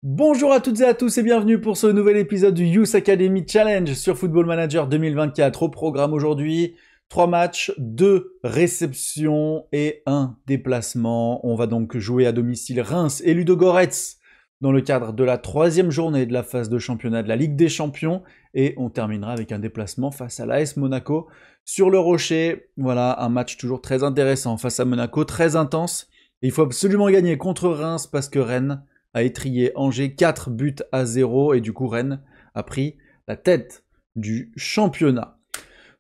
Bonjour à toutes et à tous et bienvenue pour ce nouvel épisode du Youth Academy Challenge sur Football Manager 2024. Au programme aujourd'hui, 3 matchs, 2 réceptions et 1 déplacement. On va donc jouer à domicile Reims et Ludogorets dans le cadre de la 3e journée de la phase de championnat de la Ligue des Champions. Et on terminera avec un déplacement face à l'AS Monaco sur le Rocher. Voilà, un match toujours très intéressant face à Monaco, très intense. Et il faut absolument gagner contre Reims parce que Rennes a étrié Angers 4-0 et du coup Rennes a pris la tête du championnat.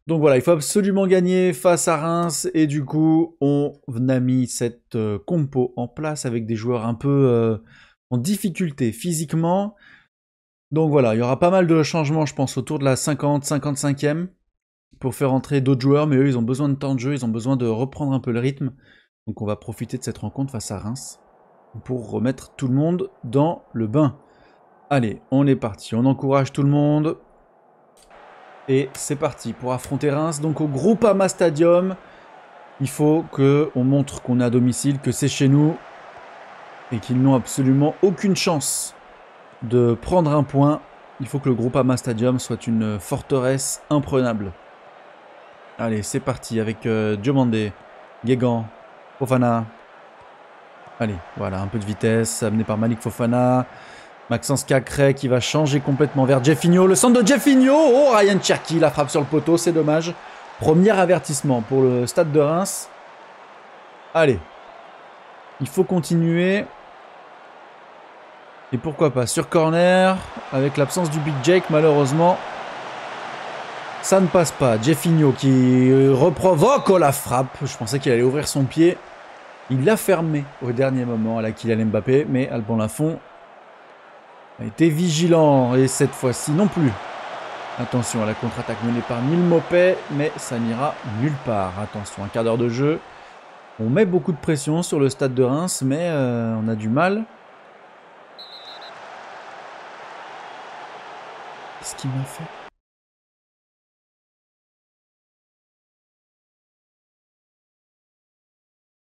Donc voilà, il faut absolument gagner face à Reims et du coup on a mis cette compo en place avec des joueurs un peu en difficulté physiquement. Donc voilà, il y aura pas mal de changements je pense autour de la 50-55e pour faire entrer d'autres joueurs, mais eux ils ont besoin de temps de jeu, ils ont besoin de reprendre un peu le rythme. Donc on va profiter de cette rencontre face à Reims pour remettre tout le monde dans le bain. Allez, on est parti, on encourage tout le monde. Et c'est parti pour affronter Reims. Donc au Groupama Stadium, il faut qu'on montre qu'on est à domicile, que c'est chez nous. Et qu'ils n'ont absolument aucune chance de prendre un point. Il faut que le Groupama Stadium soit une forteresse imprenable. Allez, c'est parti avec Diomandé, Guégan, Fofana. Allez, voilà, un peu de vitesse, amené par Malik Fofana. Maxence Cacré qui va changer complètement vers Jeffinho. Le centre de Jeffinho. Oh, Ryan Cherki, la frappe sur le poteau, c'est dommage. Premier avertissement pour le stade de Reims. Allez. Il faut continuer. Et pourquoi pas sur corner, avec l'absence du Big Jake, malheureusement. Ça ne passe pas. Jeffinho qui reprovoque la frappe. Je pensais qu'il allait ouvrir son pied. Il l'a fermé au dernier moment à la Kylian Mbappé. Mais Alban Lafont a été vigilant. Et cette fois-ci non plus. Attention à la contre-attaque menée par Neil Maupay, mais ça n'ira nulle part. Attention, un quart d'heure de jeu. On met beaucoup de pression sur le stade de Reims, mais on a du mal. Qu'est-ce qu'il m'a fait ?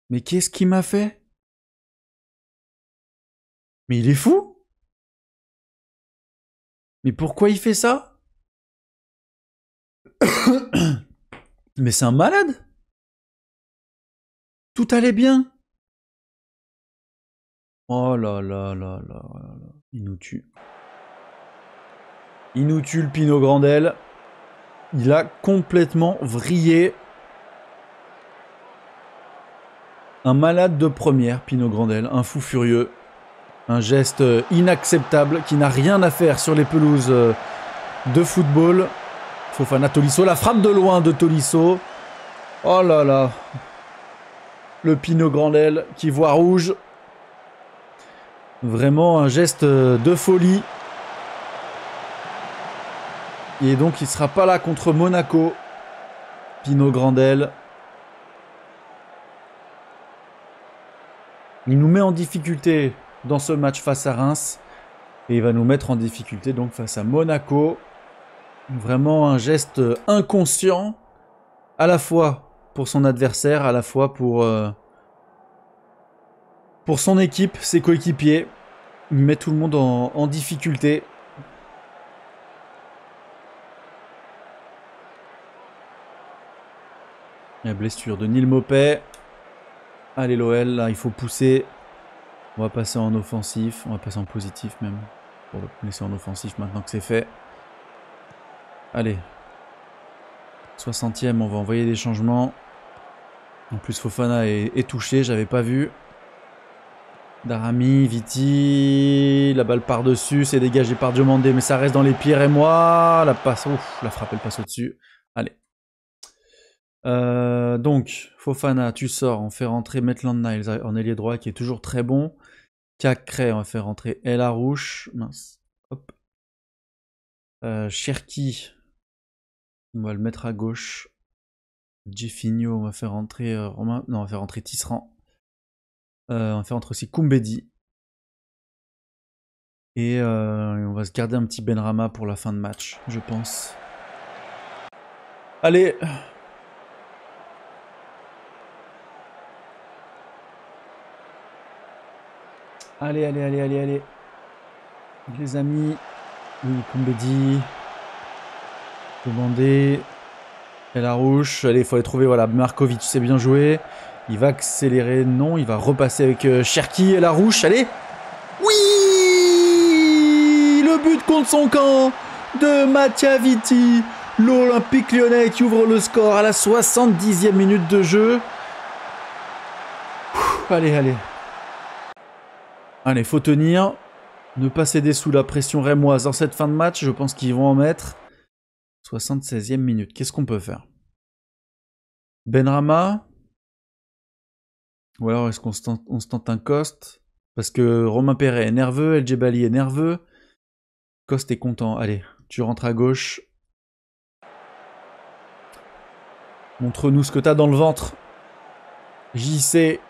Mais qu'est-ce qu'il m'a fait ? Mais il est fou ? Mais pourquoi il fait ça ? Mais c'est un malade ? Tout allait bien ? Oh là là là là là. Il nous tue. Il nous tue le Pinot Grandel. Il a complètement vrillé. Un malade de première, Pinot Grandel. Un fou furieux. Un geste inacceptable qui n'a rien à faire sur les pelouses de football. Fofana Tolisso, la frappe de loin de Tolisso. Oh là là. Le Pinot Grandel qui voit rouge. Vraiment un geste de folie. Et donc il ne sera pas là contre Monaco. Pinot Grandel. Il nous met en difficulté dans ce match face à Reims. Et il va nous mettre en difficulté donc face à Monaco. Vraiment un geste inconscient. À la fois pour son adversaire, à la fois pour son équipe, ses coéquipiers. Il met tout le monde en difficulté. La blessure de Neil Maupay. Allez l'OL, là il faut pousser. On va passer en offensif, on va passer en positif même. On va laisser en offensif maintenant que c'est fait. Allez. 60e, on va envoyer des changements. En plus Fofana est touché, j'avais pas vu. Darami, Viti, la balle par-dessus, c'est dégagé par Diomandé, mais ça reste dans les pieds et moi. La passe, ouf, la frappe elle passe au-dessus. Allez. Donc, Fofana, tu sors, on fait rentrer Maitland Niles en ailier droit qui est toujours très bon. Cacré, on va faire rentrer El Arouche. Mince. Hop. Cherki, on va le mettre à gauche. Jeffinho, on va faire rentrer Romain. Non, on va faire rentrer Tisserand. On va faire rentrer aussi Koumbedi. Et on va se garder un petit Benrahma pour la fin de match, je pense. Allez. Allez, allez, allez, allez, allez. Les amis. Oui, Koumbedi. Demandé. Et la rouge. Allez, il faut aller trouver. Voilà, Markovic, c'est bien joué. Il va accélérer. Non, il va repasser avec Cherki et la rouge. Allez. Oui. Le but contre son camp de Mattia Vitti. L'Olympique lyonnais qui ouvre le score à la 70e minute de jeu. Allez, allez. Allez, faut tenir. Ne pas céder sous la pression rémoise dans cette fin de match. Je pense qu'ils vont en mettre. 76e minute. Qu'est-ce qu'on peut faire? Benrahma. Ou alors est-ce qu'on se tente un Coste? Parce que Romain Perret est nerveux, El Djebali est nerveux. Coste est content. Allez, tu rentres à gauche. Montre-nous ce que t'as dans le ventre. JC.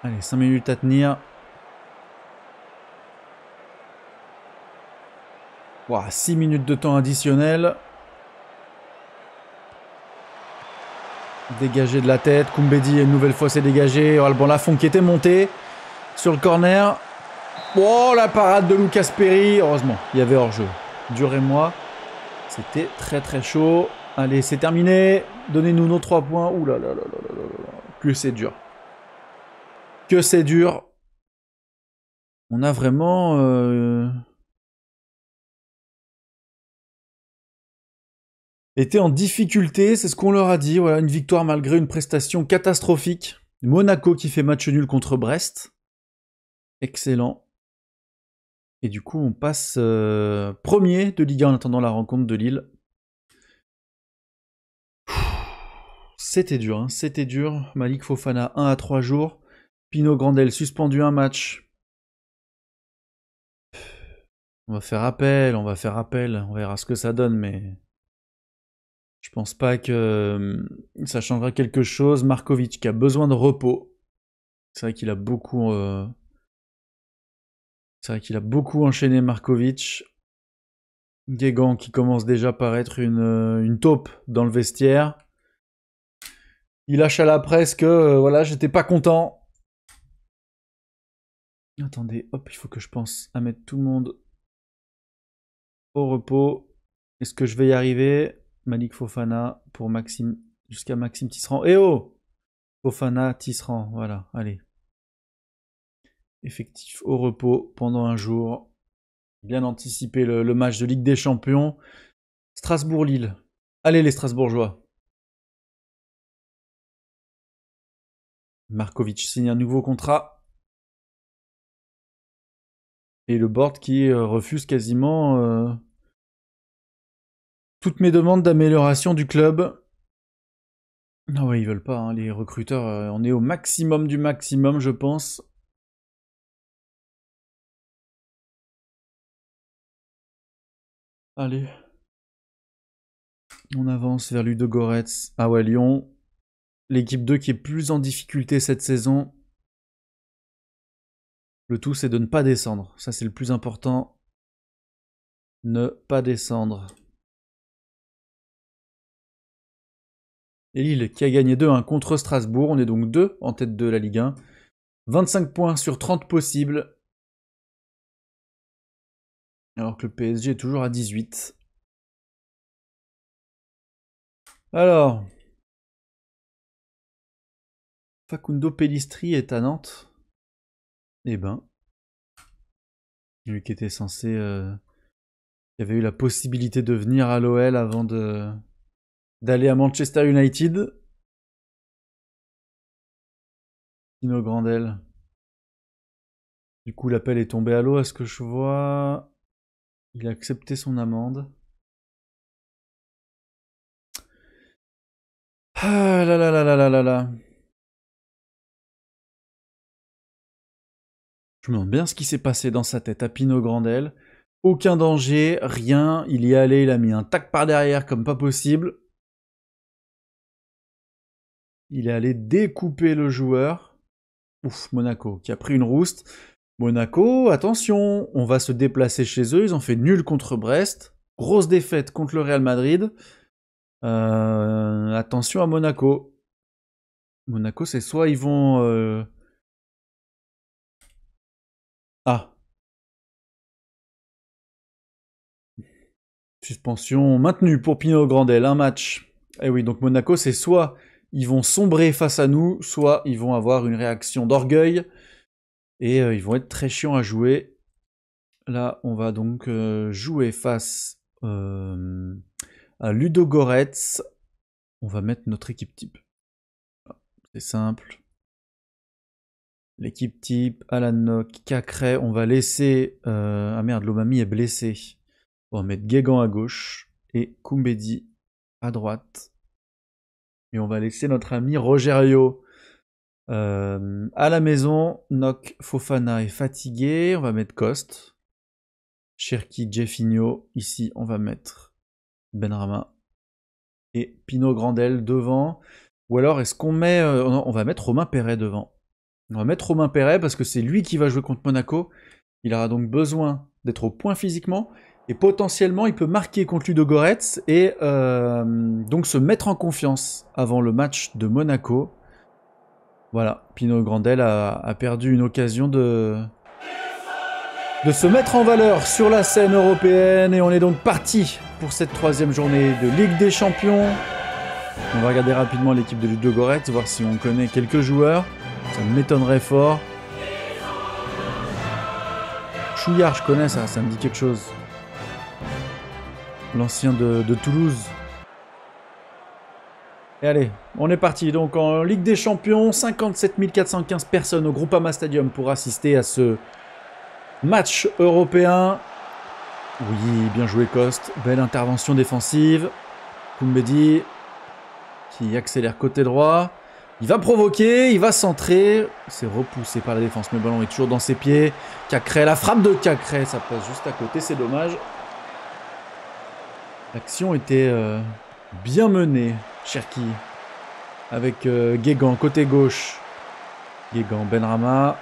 Allez, 5 minutes à tenir. Wow, 6 minutes de temps additionnel. Dégagé de la tête. Koumbedi, une nouvelle fois, s'est dégagé. Oh, le bon Lafont qui était monté sur le corner. Oh, la parade de Lucas Perry. Heureusement, il y avait hors-jeu. Dur et moi. C'était très très chaud. Allez, c'est terminé. Donnez-nous nos 3 points. Ouh là là là là là là là. Que c'est dur. Que c'est dur. On a vraiment... été en difficulté, c'est ce qu'on leur a dit. Voilà, une victoire malgré une prestation catastrophique. Monaco qui fait match nul contre Brest. Excellent. Et du coup, on passe premier de Ligue 1 en attendant la rencontre de Lille. C'était dur, hein, c'était dur. Malik Fofana, 1 à 3 jours. Pino Grandel, suspendu un match. On va faire appel, on verra ce que ça donne, mais... Je pense pas que ça changera quelque chose. Markovic qui a besoin de repos. C'est vrai qu'il a beaucoup... C'est vrai qu'il a beaucoup enchaîné Markovic. Guégan qui commence déjà par être une taupe dans le vestiaire. Il lâche à la presse que voilà, j'étais pas content. Attendez, hop, il faut que je pense à mettre tout le monde au repos. Est-ce que je vais y arriver? Malik Fofana pour Maxime, jusqu'à Maxime Tisserand. Eh oh! Fofana, Tisserand, voilà, allez. Effectif au repos pendant un jour. Bien anticiper le match de Ligue des Champions. Strasbourg-Lille. Allez les Strasbourgeois. Markovic signe un nouveau contrat. Et le board qui refuse quasiment toutes mes demandes d'amélioration du club. Ah ouais, ils veulent pas, hein, les recruteurs. On est au maximum du maximum, je pense. Allez. On avance vers Ludogorets. Ah ouais, Lyon. L'équipe 2 qui est plus en difficulté cette saison. Le tout, c'est de ne pas descendre. Ça, c'est le plus important. Ne pas descendre. Et Lille qui a gagné 2-1 contre Strasbourg. On est donc 2 en tête de la Ligue 1. 25 points sur 30 possibles. Alors que le PSG est toujours à 18. Alors. Facundo Pellistri est à Nantes. Eh ben. Lui qui était censé... qui avait eu la possibilité de venir à l'OL avant d'aller à Manchester United. Tino Grandel. Du coup, l'appel est tombé à l'eau. Est-ce que je vois... Il a accepté son amende. Ah là là là là là là là. Je me demande bien ce qui s'est passé dans sa tête à Pino Grandel. Aucun danger, rien. Il y est allé, il a mis un tac par derrière comme pas possible. Il est allé découper le joueur. Ouf, Monaco qui a pris une rouste. Monaco, attention, on va se déplacer chez eux. Ils ont fait nul contre Brest. Grosse défaite contre le Real Madrid. Attention à Monaco. Monaco, c'est soit ils vont Ah. Suspension maintenue pour Pino Grandel, un match. Eh oui, donc Monaco, c'est soit ils vont sombrer face à nous, soit ils vont avoir une réaction d'orgueil, et ils vont être très chiants à jouer. Là, on va donc jouer face à Ludogorets. On va mettre notre équipe type. C'est simple. L'équipe type, Alanok, Cacré. On va laisser... Ah merde, Lomami est blessé. On va mettre Guégan à gauche et Koumbedi à droite. Et on va laisser notre ami Rogerio à la maison. Nok Fofana est fatigué. On va mettre Coste. Cherki, Jeffinho. Ici, on va mettre Benrama. Et Pino Grandel devant. Ou alors, est-ce qu'on met... on va mettre Romain Perret devant. On va mettre Romain Perret parce que c'est lui qui va jouer contre Monaco. Il aura donc besoin d'être au point physiquement. Et potentiellement, il peut marquer contre Ludogorets et donc se mettre en confiance avant le match de Monaco. Voilà, Pino Grandel a perdu une occasion de se mettre en valeur sur la scène européenne. Et on est donc parti pour cette 3e journée de Ligue des Champions. On va regarder rapidement l'équipe de Ludogorets, voir si on connaît quelques joueurs. Ça m'étonnerait fort. Chouillard, je connais ça, ça me dit quelque chose. L'ancien de Toulouse. Et allez, on est parti. Donc en Ligue des Champions, 57 415 personnes au Groupama Stadium pour assister à ce match européen. Oui, bien joué Coste. Belle intervention défensive. Koumbedi qui accélère côté droit. Il va provoquer, il va centrer. C'est repoussé par la défense, mais le ballon est toujours dans ses pieds. Cacré, la frappe de Cacré, ça passe juste à côté, c'est dommage. L'action était bien menée, Cherki. Avec Guégan, côté gauche. Guégan, Benrama.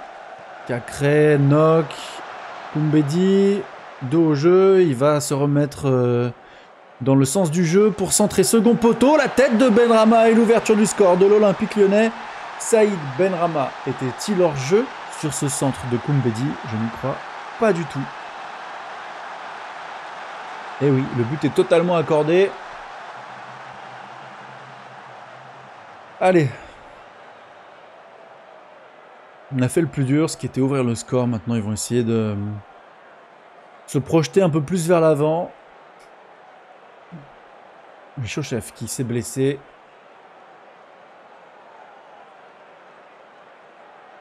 Cacré, Nok. Koumbedi. Dos au jeu. Il va se remettre dans le sens du jeu pour centrer second poteau. La tête de Benrama et l'ouverture du score de l'Olympique Lyonnais. Saïd Benrama était-il hors jeu sur ce centre de Koumbedi? Je n'y crois pas du tout. Et oui, le but est totalement accordé. Allez. On a fait le plus dur, ce qui était ouvrir le score. Maintenant, ils vont essayer de se projeter un peu plus vers l'avant. Michochef qui s'est blessé.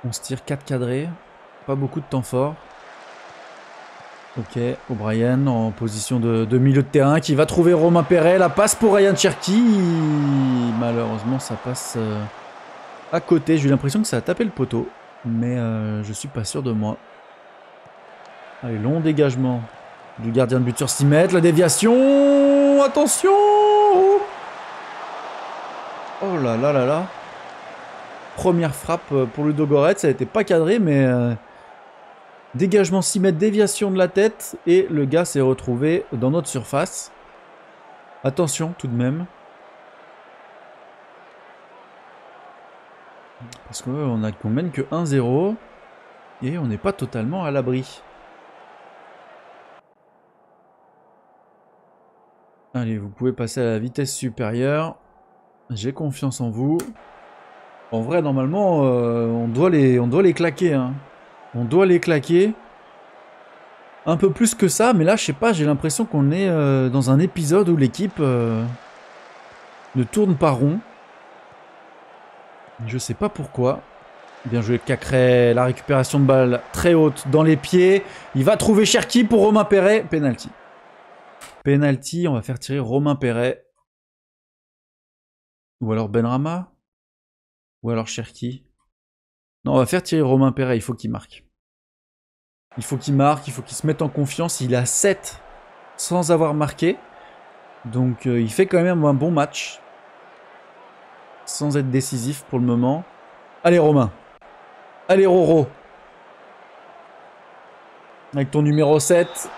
On se tire 4 cadrés. Pas beaucoup de temps fort. Ok, O'Brien en position de milieu de terrain qui va trouver Romain Perret. La passe pour Ryan Cherki. Malheureusement, ça passe à côté. J'ai eu l'impression que ça a tapé le poteau. Mais je suis pas sûr de moi. Allez, long dégagement du gardien de but sur 6 mètres. La déviation. Attention. Oh là là là là. Première frappe pour Ludogorets. Ça n'était pas cadré, mais... dégagement 6 mètres, déviation de la tête. Et le gars s'est retrouvé dans notre surface. Attention tout de même. Parce qu'on mène que 1-0. Et on n'est pas totalement à l'abri. Allez, vous pouvez passer à la vitesse supérieure. J'ai confiance en vous. En vrai, normalement, on doit les claquer. Hein. On doit les claquer. Un peu plus que ça, mais là, je sais pas, j'ai l'impression qu'on est dans un épisode où l'équipe ne tourne pas rond. Je sais pas pourquoi. Bien joué Cacré, la récupération de balle très haute dans les pieds. Il va trouver Cherki pour Romain Perret. Penalty. Penalty, on va faire tirer Romain Perret. Ou alors Benrama. Ou alors Cherki. Non, on va faire tirer Romain Perret, il faut qu'il marque. Il faut qu'il marque, il faut qu'il se mette en confiance. Il a 7 sans avoir marqué. Donc il fait quand même un bon match. Sans être décisif pour le moment. Allez Romain. Allez Roro. Avec ton numéro 7.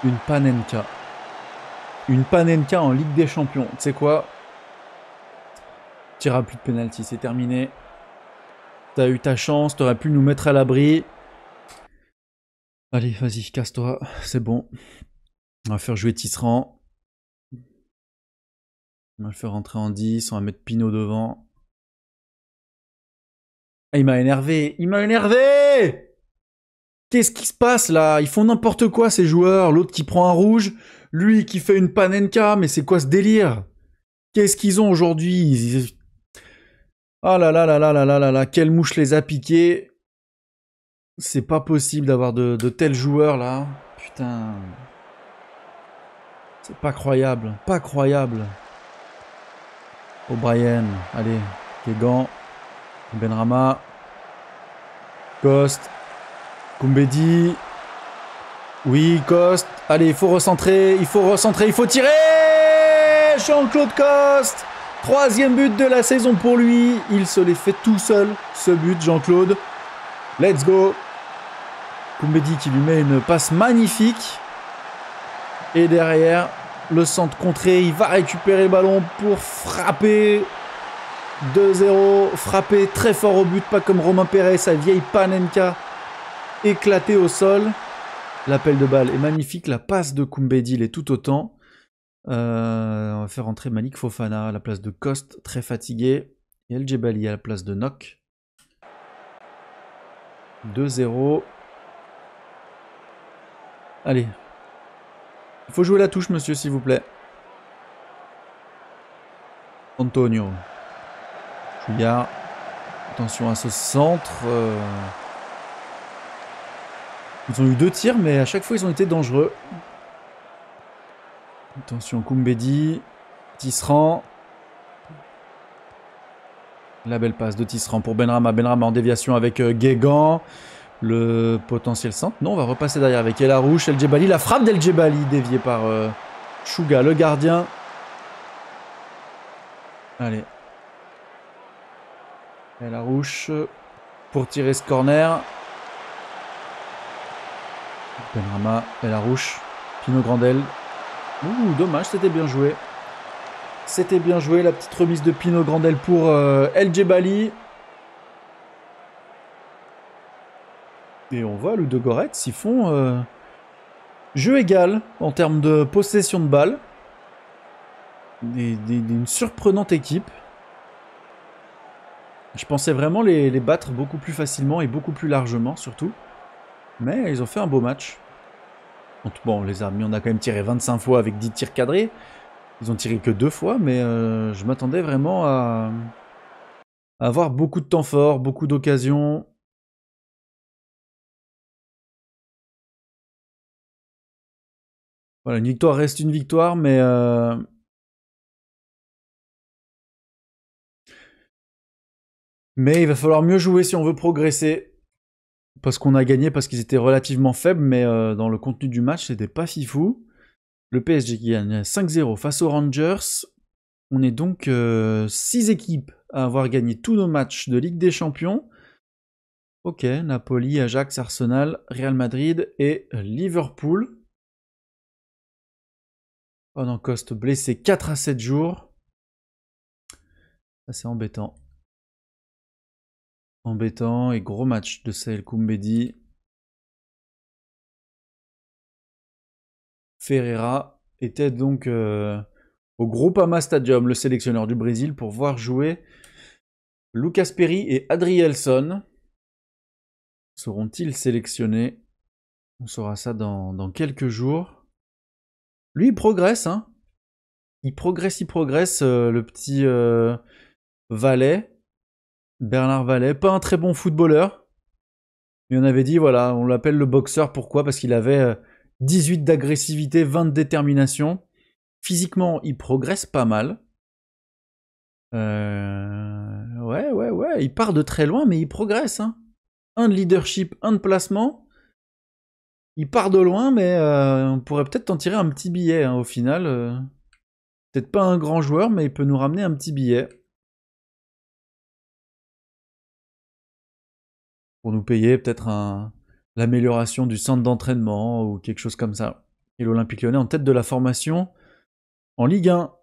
Une Panenka. Une Panenka en Ligue des Champions. Tu sais quoi? tireras plus de penalty, c'est terminé. T'as eu ta chance, t'aurais pu nous mettre à l'abri. Allez, vas-y, casse-toi, c'est bon. On va faire jouer Tisserand. On va le faire rentrer en 10, on va mettre Pinot devant. Ah, il m'a énervé, il m'a énervé! Qu'est-ce qui se passe là? Ils font n'importe quoi ces joueurs. L'autre qui prend un rouge, lui qui fait une panenka, mais c'est quoi ce délire? Qu'est-ce qu'ils ont aujourd'hui? Ah là là là là là là là là, quelle mouche les a piqués. C'est pas possible d'avoir de tels joueurs là. Putain. C'est pas croyable, pas croyable. O'Brien, allez, Kegan, Benrama, Coste, Koumbedi. Oui, Coste. Allez, il faut recentrer, il faut tirer. Jean-Claude Coste. 3e but de la saison pour lui. Il se l'est fait tout seul, ce but, Jean-Claude. Let's go. Koumbedi qui lui met une passe magnifique. Et derrière, le centre contré, il va récupérer le ballon pour frapper. 2-0, frapper très fort au but, pas comme Romain Perret, sa vieille panenka éclatée au sol. L'appel de balle est magnifique, la passe de Koumbedi l'est tout autant. On va faire entrer Malik Fofana à la place de Coste, très fatigué. Et El Djebali à la place de Nock. 2-0. Allez. Il faut jouer la touche, monsieur, s'il vous plaît. Antonio. Chouillard. Attention à ce centre. Ils ont eu 2 tirs, mais à chaque fois, ils ont été dangereux. Attention, Koumbedi. Tisserand. La belle passe de Tisserand pour Benrama. Benrama en déviation avec Guégan. Le potentiel centre. Non, on va repasser derrière avec El Arouche. El Djebali. La frappe d'El Djebali déviée par Chouga, le gardien. Allez. El Arouche pour tirer ce corner. Benrama, El Arouche. Pinot Grandel. Ouh, dommage, c'était bien joué. C'était bien joué, la petite remise de Pinot Grandel pour El Djebali. Et on voit le Ludogorets, ils font jeu égal en termes de possession de balle. Une surprenante équipe. Je pensais vraiment les battre beaucoup plus facilement et beaucoup plus largement surtout. Mais ils ont fait un beau match. Bon, les amis, on a quand même tiré 25 fois avec 10 tirs cadrés. Ils ont tiré que 2 fois, mais je m'attendais vraiment à avoir beaucoup de temps fort, beaucoup d'occasions. Voilà, une victoire reste une victoire, mais il va falloir mieux jouer si on veut progresser. Parce qu'on a gagné, parce qu'ils étaient relativement faibles, mais dans le contenu du match, c'était pas fifou. Le PSG qui gagne 5-0 face aux Rangers. On est donc 6 équipes à avoir gagné tous nos matchs de Ligue des Champions. Ok, Napoli, Ajax, Arsenal, Real Madrid et Liverpool. Pendant Coste blessé 4 à 7 jours. Ça c'est embêtant. Embêtant et gros match de Saïd Koumbedi. Ferreira était donc au Groupama Stadium, le sélectionneur du Brésil, pour voir jouer Lucas Perry et Adrielson. Seront-ils sélectionnés? On saura ça dans quelques jours. Lui, il progresse, hein. Il progresse, le petit Vallet. Bernard Vallet, pas un très bon footballeur. Mais on avait dit, voilà, on l'appelle le boxeur. Pourquoi? Parce qu'il avait 18 d'agressivité, 20 de détermination. Physiquement, il progresse pas mal. Ouais, il part de très loin, mais il progresse, hein. Un de leadership, un de placement. Il part de loin, mais on pourrait peut-être en tirer un petit billet, hein, au final. Peut-être pas un grand joueur, mais il peut nous ramener un petit billet. Pour nous payer peut-être l'amélioration du centre d'entraînement ou quelque chose comme ça. Et l'Olympique Lyonnais en tête de la formation en Ligue 1.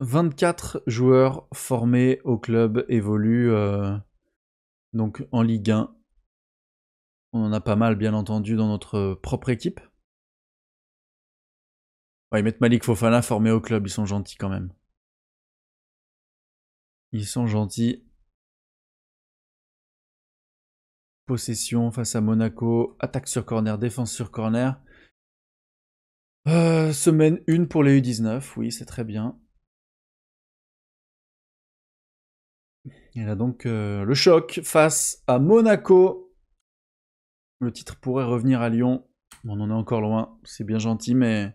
24 joueurs formés au club évoluent donc en Ligue 1. On en a pas mal, bien entendu, dans notre propre équipe. Ouais, ils mettent Malik Fofana formé au club, ils sont gentils quand même. Ils sont gentils. Possession face à Monaco, attaque sur corner, défense sur corner. Semaine 1 pour les U19, oui, c'est très bien. Il y a donc le choc face à Monaco. Le titre pourrait revenir à Lyon. On en est encore loin, c'est bien gentil, mais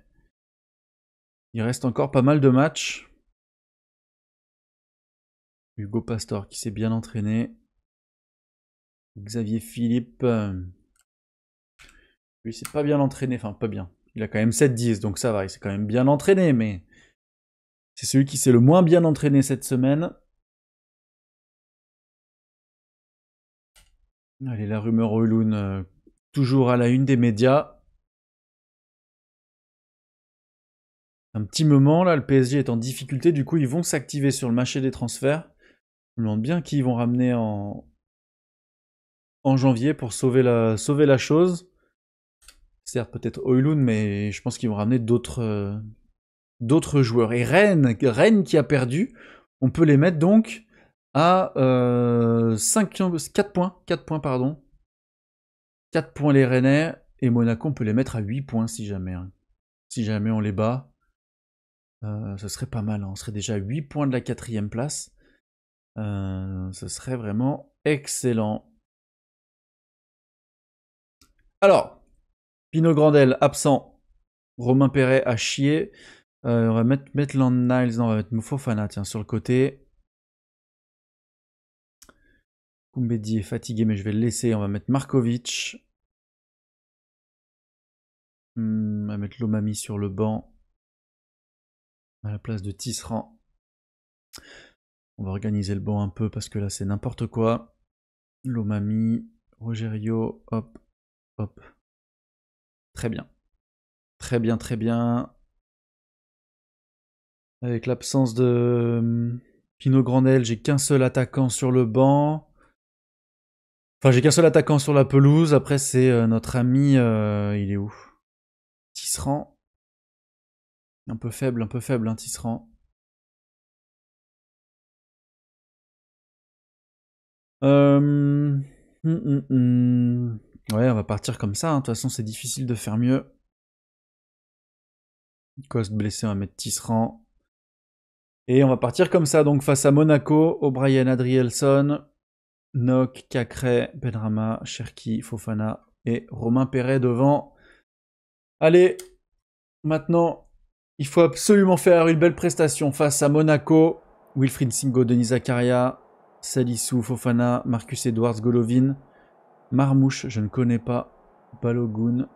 il reste encore pas mal de matchs. Hugo Pastor qui s'est bien entraîné. Xavier Philippe, lui s'est pas bien entraîné, enfin pas bien. Il a quand même 7-10, donc ça va, il s'est quand même bien entraîné, mais c'est celui qui s'est le moins bien entraîné cette semaine. Allez, la rumeur Højlund, toujours à la une des médias. Un petit moment, là, le PSG est en difficulté, du coup, ils vont s'activer sur le marché des transferts. Je me demande bien qui ils vont ramener en janvier pour sauver la chose. Certes, peut-être Højlund, mais je pense qu'ils vont ramener d'autres joueurs. Et Rennes qui a perdu, on peut les mettre donc à 4 points. 4 points, pardon. 4 points les Rennais, et Monaco, on peut les mettre à 8 points si jamais. Hein. Si jamais on les bat. Ce serait pas mal, hein. On serait déjà à 8 points de la 4e place. Ce serait vraiment excellent. Alors, Pino Grandel absent. Romain Perret a chié. On va mettre Maitland Niles, non, on va mettre Fofana, tiens, sur le côté. Koumbedi est fatigué, mais je vais le laisser. On va mettre Markovic. On va mettre Lomami sur le banc. À la place de Tisserand. On va organiser le banc un peu parce que là c'est n'importe quoi. Lomami, Rogerio, hop, hop. Très bien. Très bien, très bien. Avec l'absence de Pino Grandel, j'ai qu'un seul attaquant sur le banc. Enfin, j'ai qu'un seul attaquant sur la pelouse. Après, c'est notre ami... il est où? Tisserand. Un peu faible, hein, Tisserand. Ouais, on va partir comme ça. Hein. De toute façon, c'est difficile de faire mieux. Coste blessé, on va mettre Tisserand. Et on va partir comme ça, donc face à Monaco, O'Brien, Adrielson, Nock, Cacré, Benrahma, Cherki, Fofana et Romain Perret devant. Allez, maintenant, il faut absolument faire une belle prestation face à Monaco. Wilfried Singo, Denis Zakaria, Salissou, Fofana, Marcus Edwards, Golovin, Marmouche, je ne connais pas, Balogun.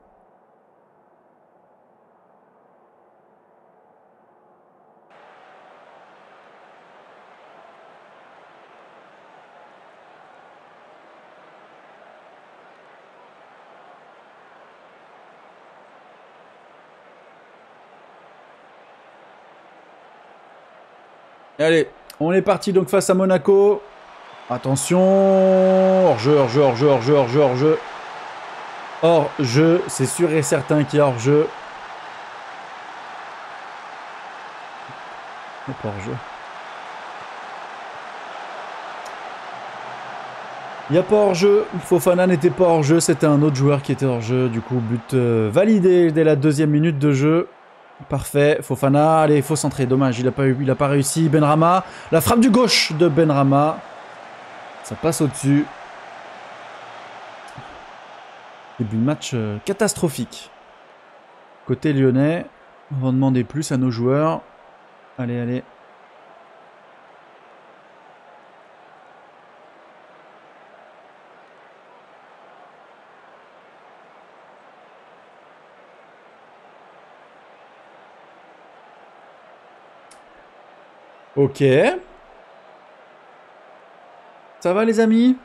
Allez, on est parti donc face à Monaco. Attention, hors-jeu, hors-jeu, hors-jeu, hors-jeu, hors-jeu, hors-jeu. Hors-jeu, c'est sûr et certain qu'il y a hors-jeu. Pas hors-jeu. Il n'y a pas hors-jeu, Fofana n'était pas hors-jeu, c'était un autre joueur qui était hors-jeu. Du coup, but validé dès la 2e minute de jeu. Parfait, Fofana, allez, il faut centrer, dommage, il a pas réussi. Benrahma, la frappe du gauche de Benrahma. Ça passe au-dessus. Début de match catastrophique. Côté lyonnais, on va demander plus à nos joueurs. Allez, allez. Ok. Ça va les amis?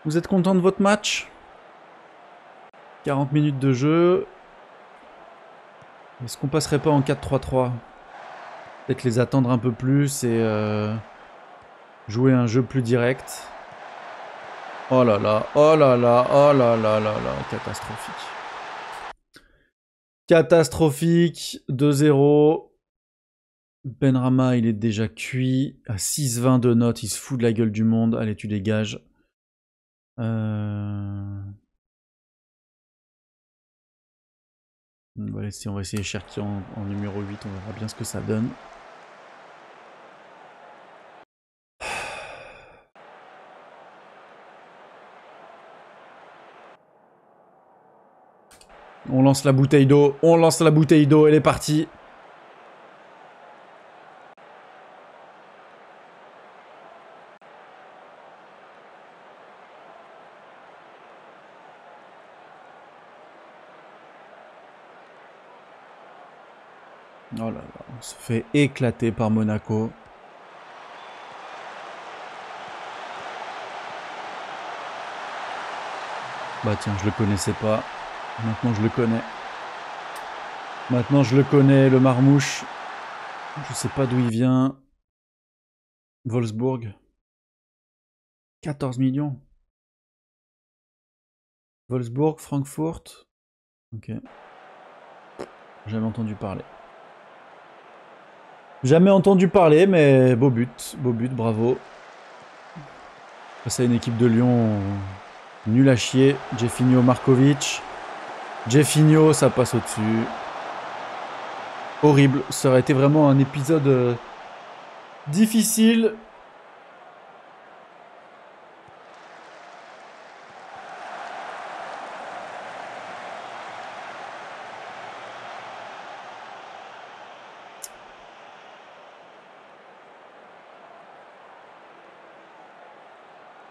Vous êtes contents de votre match? 40 minutes de jeu. Est-ce qu'on passerait pas en 4-3-3? Peut-être les attendre un peu plus et jouer un jeu plus direct. Oh là là, oh là là, oh là là là là, catastrophique. Catastrophique, 2-0. Benrahma, il est déjà cuit. À 6,20 de notes, il se fout de la gueule du monde. Allez, tu dégages. On va essayer Cherki en numéro 8, on verra bien ce que ça donne. On lance la bouteille d'eau, elle est partie. Oh là là, on se fait éclater par Monaco. Bah tiens, je le connaissais pas. Maintenant je le connais. Maintenant je le connais, le Marmouche. Je sais pas d'où il vient. Wolfsburg. 14 millions. Wolfsburg, Francfort. Ok. Jamais entendu parler. Jamais entendu parler, mais beau but, bravo. Face à une équipe de Lyon nul à chier. Jeffinho, Markovic. Jeffinho, ça passe au-dessus. Horrible. Ça aurait été vraiment un épisode difficile.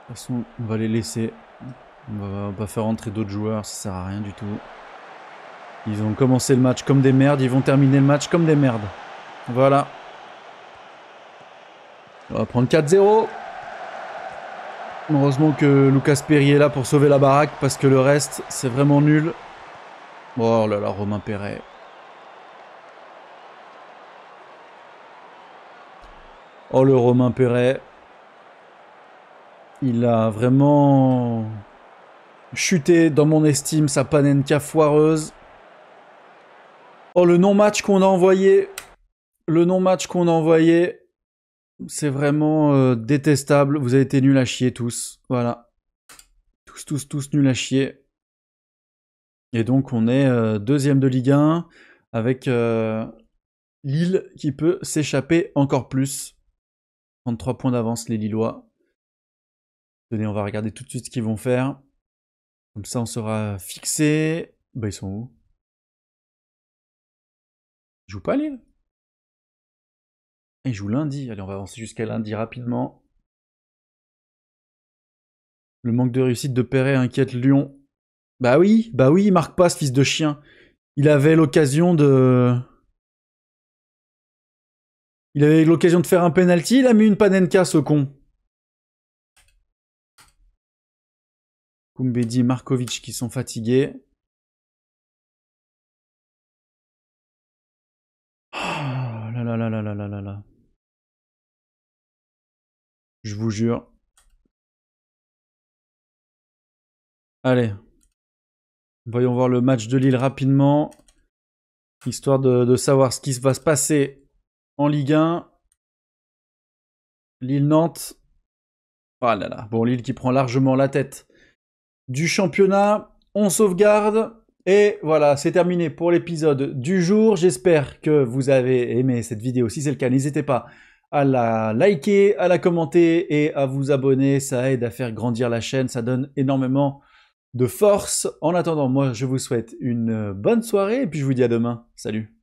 De toute façon, on va les laisser. On va pas faire rentrer d'autres joueurs, ça sert à rien du tout. Ils ont commencé le match comme des merdes, ils vont terminer le match comme des merdes. Voilà. On va prendre 4-0. Heureusement que Lucas Perry est là pour sauver la baraque, parce que le reste, c'est vraiment nul. Oh là là, Romain Perret. Oh le Romain Perret. Il a vraiment chuté dans mon estime, sa Panenka foireuse. Oh, le non-match qu'on a envoyé. Le non-match qu'on a envoyé. C'est vraiment détestable. Vous avez été nuls à chier tous. Voilà. Tous nuls à chier. Et donc on est deuxième de Ligue 1 avec Lille qui peut s'échapper encore plus. 33 points d'avance les Lillois. Tenez, on va regarder tout de suite ce qu'ils vont faire. Comme ça, on sera fixé. Bah, ils sont où? Ils jouent pas Lille? Ils jouent lundi. Allez, on va avancer jusqu'à lundi rapidement. Le manque de réussite de Perret inquiète Lyon. Bah oui, il marque pas ce fils de chien. Il avait l'occasion de... Il avait l'occasion de faire un penalty, il a mis une Panenka, ce con. Koumbedi et Markovic qui sont fatigués. Oh là là là là là là là là. Je vous jure. Allez. Voyons voir le match de Lille rapidement. Histoire de savoir ce qui va se passer en Ligue 1. Lille-Nantes. Oh là là. Bon, Lille qui prend largement la tête du championnat. On sauvegarde. Et voilà, c'est terminé pour l'épisode du jour. J'espère que vous avez aimé cette vidéo. Si c'est le cas, n'hésitez pas à la liker, à la commenter et à vous abonner. Ça aide à faire grandir la chaîne. Ça donne énormément de force. En attendant, moi, je vous souhaite une bonne soirée et puis je vous dis à demain. Salut!